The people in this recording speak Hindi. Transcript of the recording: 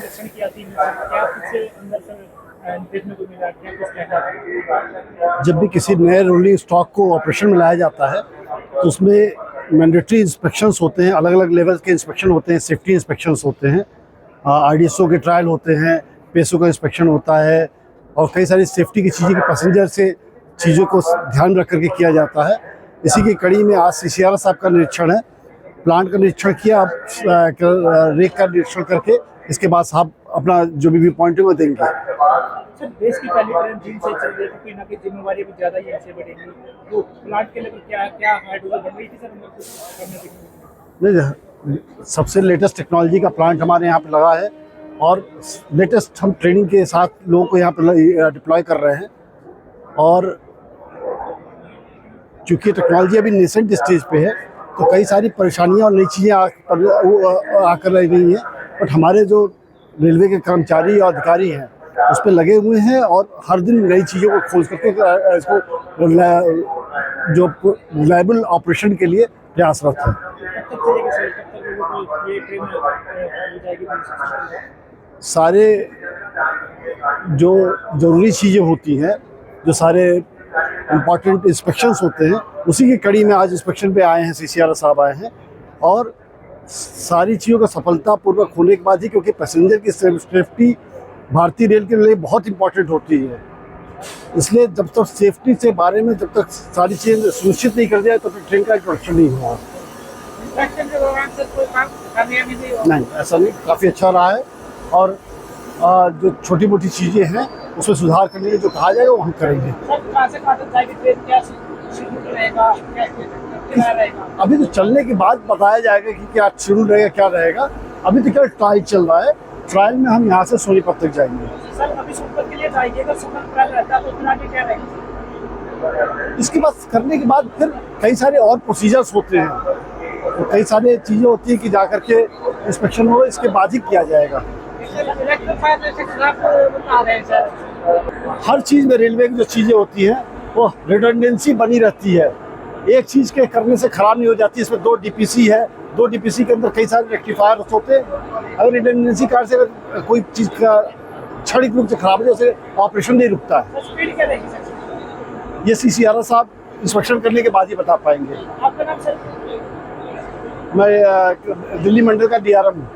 निरीक्षण किया 3 में क्या कुछ अंदर से देखने को मिला, क्या कुछ देखा? जब भी किसी नए रोलिंग स्टॉक को ऑपरेशन में लाया जाता है तो उसमें मैंडेटरी इंस्पेक्शंस होते हैं, अलग अलग लेवल के इंस्पेक्शन होते हैं, सेफ्टी इंस्पेक्शंस होते हैं, आरडीएसओ के ट्रायल होते हैं, पेसो का इंस्पेक्शन होता है और कई सारी सेफ्टी की चीज़ें कि पैसेंजर से चीज़ों को ध्यान रख करके किया जाता है। इसी की कड़ी में आज सीसीआर साहब का निरीक्षण है, प्लांट का निरीक्षण किया, रेक का निरीक्षण करके इसके बाद साहब अपना जो भी पॉइंट है वो देंगे। सर, देश की पहली ट्रेन दिन से चल रही है, कहीं ना कहीं जिम्मेवारी भी ज़्यादा ही इनसे बढ़ेगी, तो प्लांट के लेकर क्या क्या हार्डवेयर बन रही थी सर? नहीं, सबसे लेटेस्ट टेक्नोलॉजी का प्लांट हमारे यहाँ पे लगा है और लेटेस्ट हम ट्रेनिंग के साथ लोगों को यहाँ पर डिप्लॉय कर रहे हैं। और चूँकि टेक्नोलॉजी अभी नेसेंट स्टेज पे है तो कई सारी परेशानियाँ और नई चीज़ें आकर रह गई हैं, बट हमारे जो रेलवे के कर्मचारी और अधिकारी हैं उस पर लगे हुए हैं और हर दिन नई चीज़ों को खोज करके इसको जो रिलायबल ऑपरेशन के लिए प्रयासरत है। सारे जो ज़रूरी चीज़ें होती हैं, जो सारे इम्पॉर्टेंट इंस्पेक्शंस होते हैं, उसी की कड़ी में आज इंस्पेक्शन पे आए हैं, सीसीआर साहब आए हैं और सारी चीज़ों का सफलतापूर्वक होने के बाद ही, क्योंकि पैसेंजर की सेफ्टी भारतीय रेल के लिए बहुत इंपॉर्टेंट होती है, इसलिए जब तक सेफ्टी से बारे में जब तक सारी चीज़ें सुनिश्चित नहीं कर जाए तब तक ट्रेन का इंट्रोडक्शन नहीं हुआ। नहीं, ऐसा नहीं, काफ़ी अच्छा रहा है और जो छोटी मोटी चीज़ें हैं उसमें सुधार करने के लिए जो कहा जाएगा वो हम करेंगे। अभी तो चलने के बाद बताया जाएगा कि क्या शेड्यूल रहेगा, क्या रहेगा। अभी तो क्या ट्रायल चल रहा है, ट्रायल में हम यहाँ से सोनीपत तक जाएंगे। सर, अभी सोनीपत के लिए जाइएगा, सोनीपत ट्रायल रहता है तो फिर आगे क्या रहेगा? इसके बाद करने के बाद फिर कई सारे और प्रोसीजर्स होते हैं, तो कई सारी चीज़ें होती हैं कि जा करके इंस्पेक्शन हो, इसके बाद ही किया जाएगा। हर चीज़ में रेलवे की जो चीज़ें होती हैं वो रिडंडेंसी बनी रहती है, एक चीज़ के करने से ख़राब नहीं हो जाती। इसमें 2 डीपीसी है, 2 डीपीसी के अंदर कई सारे रेक्टिफायर्स होते हैं। अगर रिडंडेंसी कार से अगर कोई चीज़ का क्षणिक रूप से खराब हो जाए उसे ऑपरेशन नहीं रुकता है। ये सीसीआर साहब इंस्पेक्शन करने के बाद ही बता पाएंगे। आपका नाम सर? मैं दिल्ली मंडल का DRM हूँ।